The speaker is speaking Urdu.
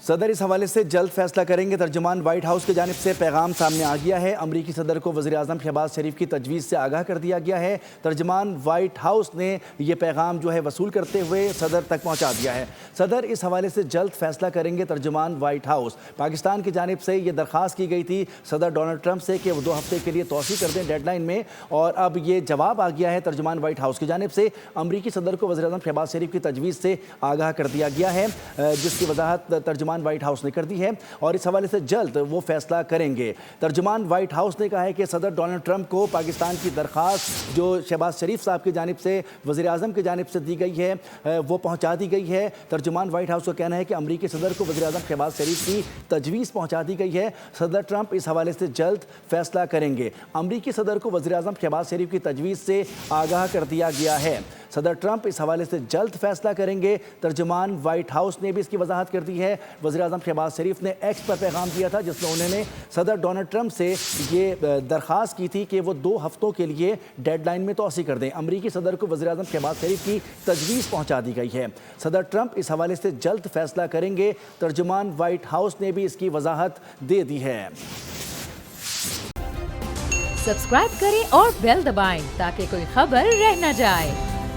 صدر اس حوالے سے جلد فیصلہ کریں گے، ترجمان وائٹ ہاؤس کی جانب سے پیغام سامنے آ گیا ہے۔ امریکی صدر کو وزیر اعظم شہباز شریف کی تجویز سے آگاہ کر دیا گیا ہے۔ ترجمان وائٹ ہاؤس نے یہ پیغام وصول کرتے ہوئے صدر تک پہنچا دیا ہے۔ صدر اس حوالے سے جلد فیصلہ کریں گے، ترجمان وائٹ ہاؤس۔ پاکستان کی جانب سے یہ درخواست کی گئی تھی صدر ڈونلڈ ٹرمپ سے کہ وہ 2 ہفتے کے لیے توسیع کر دیں ڈیڈ لائن میں، اور اب یہ جواب آ گیا ہے ترجمان وائٹ ہاؤس کی جانب سے۔ امریکی صدر کو وزیر اعظم شہباز شریف کی تجویز سے آگاہ کر دیا گیا ہے، جس کی وضاحت ترجمان وائٹ ہاؤس نے کر دی ہے، اور اس حوالے سے جلد وہ فیصلہ کریں گے۔ ترجمان وائٹ ہاؤس نے کہا ہے کہ صدر ڈونلڈ ٹرمپ کو پاکستان کی درخواست جو شہباز شریف صاحب کی جانب سے وزیر اعظم کی جانب سے دی گئی ہے وہ پہنچا دی گئی ہے۔ ترجمان وائٹ ہاؤس کا کہنا ہے کہ امریکی صدر کو وزیر اعظم شہباز شریف کی تجویز پہنچا دی گئی ہے۔ صدر ٹرمپ اس حوالے سے جلد فیصلہ کریں گے۔ امریکی صدر کو وزیر اعظم شہباز شریف کی تجویز سے آگاہ کر دیا گیا ہے۔ صدر ٹرمپ اس حوالے سے جلد فیصلہ کریں گے۔ ترجمان وائٹ ہاؤس نے بھی اس کی وضاحت کر دی ہے۔ وزیر اعظم شہباز شریف نے ایکس پر پیغام دیا تھا، جس میں انہوں نے صدر ڈونلڈ ٹرمپ سے یہ درخواست کی تھی کہ وہ 2 ہفتوں کے لیے ڈیڈ لائن میں توسیع کر دیں۔ امریکی صدر کو وزیر اعظم شہباز شریف کی تجویز پہنچا دی گئی ہے۔ صدر ٹرمپ اس حوالے سے جلد فیصلہ کریں گے۔ ترجمان وائٹ ہاؤس نے بھی اس کی وضاحت دے دی ہے۔ سبسکرائب کریں اور بیل دبائیں تاکہ کوئی خبر رہ نہ جائے۔